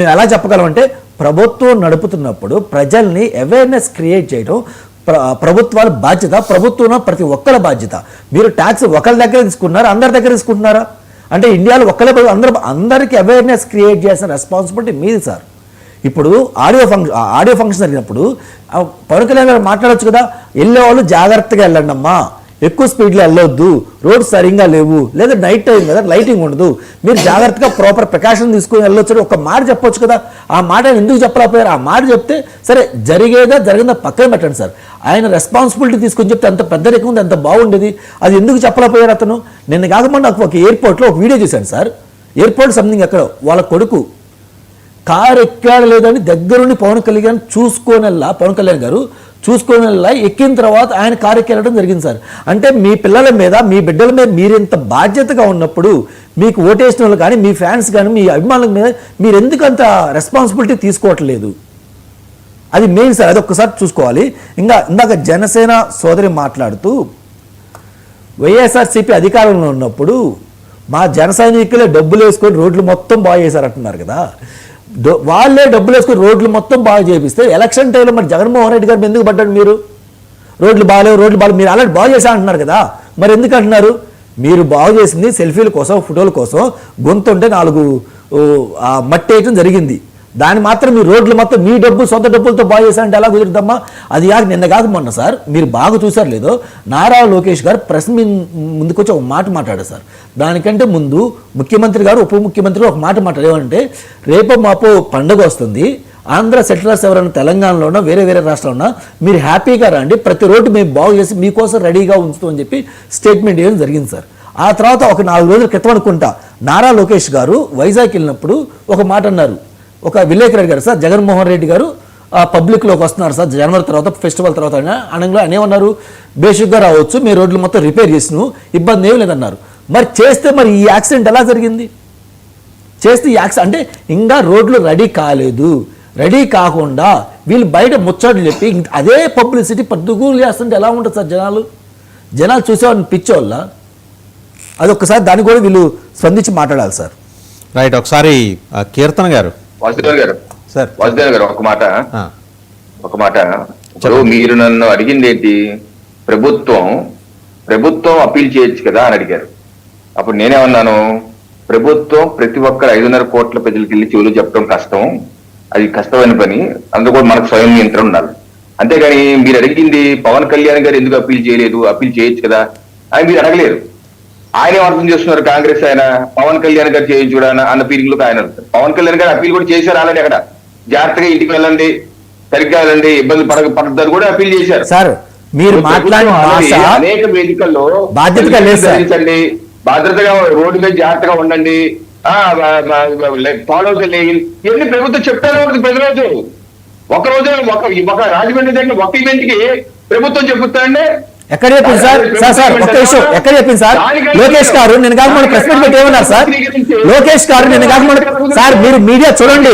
నేను ఎలా చెప్పగలమంటే ప్రభుత్వం నడుపుతున్నప్పుడు ప్రజల్ని అవేర్నెస్ క్రియేట్ చేయడం ప్రభుత్వాల బాధ్యత, ప్రభుత్వం ప్రతి ఒక్కరి బాధ్యత. మీరు ట్యాక్స్ ఒకరి దగ్గర తీసుకున్నారా, అందరి దగ్గర తీసుకుంటున్నారా? అంటే ఇండియాలో ఒక్కరే అందరికీ అవేర్నెస్ క్రియేట్ చేసిన రెస్పాన్సిబిలిటీ మీది సార్. ఇప్పుడు ఆడియో ఫంక్షన్ జరిగినప్పుడు పవన్ కళ్యాణ్ గారు మాట్లాడచ్చు కదా, వెళ్ళే వాళ్ళు జాగ్రత్తగా వెళ్ళండి అమ్మా, ఎక్కువ స్పీడ్లో వెళ్ళొద్దు, రోడ్డు సరిగ్గా లేవు, లేదా నైట్ టైం కదా లైటింగ్ ఉండదు, మీరు జాగ్రత్తగా ప్రాపర్ ప్రికాషన్ తీసుకుని వెళ్ళొచ్చు ఒక మాట చెప్పొచ్చు కదా. ఆ మాట ఎందుకు చెప్పలేకపోయారు? ఆ మాట చెప్తే సరే జరిగిందా పక్కన పెట్టండి సార్. ఆయన రెస్పాన్సిబిలిటీ తీసుకొని చెప్తే అంత పెద్ద రకం ఉంది, అంత బాగుండేది. అది ఎందుకు చెప్పలేకపోయారు అతను? నిన్న కాకుండా నాకు ఒక ఎయిర్పోర్ట్లో ఒక వీడియో చూశాను సార్. ఎయిర్పోర్ట్ సంథింగ్ ఎక్కడ వాళ్ళ కొడుకు కారు ఎక్కాడు లేదని దగ్గరుండి పవన్ కళ్యాణ్ గారు చూసుకొని ఎక్కిన తర్వాత ఆయన కారు ఎక్కెళ్ళడం జరిగింది సార్. అంటే మీ పిల్లల మీద, మీ బిడ్డల మీద మీరు ఇంత బాధ్యతగా ఉన్నప్పుడు మీకు ఓటేసిన వాళ్ళు కానీ, మీ ఫ్యాన్స్ కానీ, మీ అభిమానుల మీద మీరు ఎందుకు అంత రెస్పాన్సిబిలిటీ తీసుకోవట్లేదు? అది మెయిన్ సార్. అది ఒక్కసారి చూసుకోవాలి. ఇందాక జనసేన సోదరి మాట్లాడుతూ వైఎస్ఆర్సీపీ అధికారంలో ఉన్నప్పుడు మా జన సైనికులే డబ్బులు వేసుకొని రోడ్లు మొత్తం బాగా చేశారంటున్నారు కదా. వాళ్ళే డబ్బులు వేసుకొని రోడ్లు మొత్తం బాగా చేపిస్తే ఎలక్షన్ టైంలో మరి జగన్మోహన్ రెడ్డి గారు ఎందుకు పడ్డాడు? మీరు రోడ్లు బాగాలేవు మీరు అలాంటి బాగు చేశా అంటున్నారు కదా, మరి ఎందుకు అంటున్నారు? మీరు బాగు చేసింది సెల్ఫీల కోసం, ఫోటోల కోసం, గొంతుంటే 4 మట్టి వేయటం జరిగింది. దాన్ని మాత్రం మీ రోడ్లు మొత్తం మీ సొంత డబ్బులతో బాగు చేశారంటే ఎలా కుదురుద్దమ్మా? అది నిన్న కాక మొన్న సార్, మీరు బాగా చూసారు లేదో, నారా లోకేష్ గారు ప్రెస్ ముందుకొచ్చి ఒక మాట మాట్లాడారు సార్. దానికంటే ముందు ముఖ్యమంత్రి గారు, ఉప ముఖ్యమంత్రి ఒక మాట మాట్లాడేమంటే, రేపు మాపు పండుగ వస్తుంది, ఆంధ్ర సెటిలర్స్ ఎవరైనా తెలంగాణలోనో వేరే రాష్ట్రంలో మీరు హ్యాపీగా రండి, ప్రతి రోడ్డు మేము బాగు చేసి మీకోసం రెడీగా ఉంచుతామని చెప్పి స్టేట్మెంట్ ఇవ్వడం జరిగింది సార్. ఆ తర్వాత ఒక 4 రోజుల క్రితం అనుకుంటా నారా లోకేష్ గారు వైజాగ్ వెళ్ళినప్పుడు ఒక మాట అన్నారు. ఒక విలేకరు అడిగారు, సార్ జగన్మోహన్ రెడ్డి గారు పబ్లిక్లోకి వస్తున్నారు సార్ జనవరి తర్వాత, ఫెస్టివల్ తర్వాత అనగా అనేమన్నారు, బేసిక్గా రావచ్చు, మీ రోడ్లు మొత్తం రిపేర్ చేసిను, ఇబ్బంది ఏమి లేదన్నారు. మరి చేస్తే మరి ఈ యాక్సిడెంట్ ఎలా జరిగింది? చేస్తే ఈ యాక్సిడెంట్ అంటే ఇంకా రోడ్లు రెడీ కాలేదు. రెడీ కాకుండా వీళ్ళు బయట ముచ్చట్లు చెప్పి అదే పబ్లిసిటీ పద్దుగూలు చేస్తుంటే ఎలా ఉంటుంది సార్? జనాలు చూసేవాడిని పిచ్చోళ్ళ. అది ఒక్కసారి దాన్ని కూడా వీళ్ళు స్పందించి మాట్లాడాలి సార్. రైట్. ఒకసారి కీర్తన గారు, వాసుదేవ్ గారు ఒక మాట ఇప్పుడు మీరు నన్ను అడిగింది ఏంటి? ప్రభుత్వం అప్పీల్ చేయొచ్చు కదా అని అడిగారు. అప్పుడు నేనేమన్నాను, ప్రభుత్వం ప్రతి ఒక్కరు 5.5 కోట్ల ప్రజలకి వెళ్ళి చెవులు చెప్పడం కష్టం, అది కష్టమైన పని, అందుకు కూడా మనకు స్వయం నియంత్రణ ఉండాలి. అంతేగాని మీరు అడిగింది పవన్ కళ్యాణ్ గారు ఎందుకు అప్పీల్ చేయలేదు, అప్పీల్ చేయొచ్చు కదా అని మీరు అడగలేరు. ఆయన అర్థం చేస్తున్నారు, కాంగ్రెస్ ఆయన పవన్ కళ్యాణ్ గారు చేయించుడా అన్న ఫీలింగ్ లో ఆయన పవన్ కళ్యాణ్ గారు అప్పీల్ కూడా చేశారు. అలానే అక్కడ జాగ్రత్తగా ఇంటికి వెళ్ళండి, సరిగ్గా వెళ్ళండి, ఇబ్బంది పడతారు కూడా అప్పీల్ చేశారు సార్. మీరు అనేక వేదికల్లో భద్రతగా రోడ్డు మీద జాగ్రత్తగా ఉండండి, ఫాలో ఇవన్నీ ప్రభుత్వం చెప్తానే ఉంటుంది ప్రతిరోజు. ఒకరోజు ఒక రాజమండ్రి దగ్గర ఒక ఈవెంట్ కి ప్రభుత్వం చెప్తాండి. ఎక్కడ చెప్పింది సార్? ఒక్క విషయం ఎక్కడ చెప్పింది సార్? లోకేష్ గారు నిన్న కాక మన ప్రెస్ మీట్ పెట్టి ఏమన్నారు సార్? లోకేష్ గారు నిన్న కాక సార్, మీరు మీడియా చూడండి,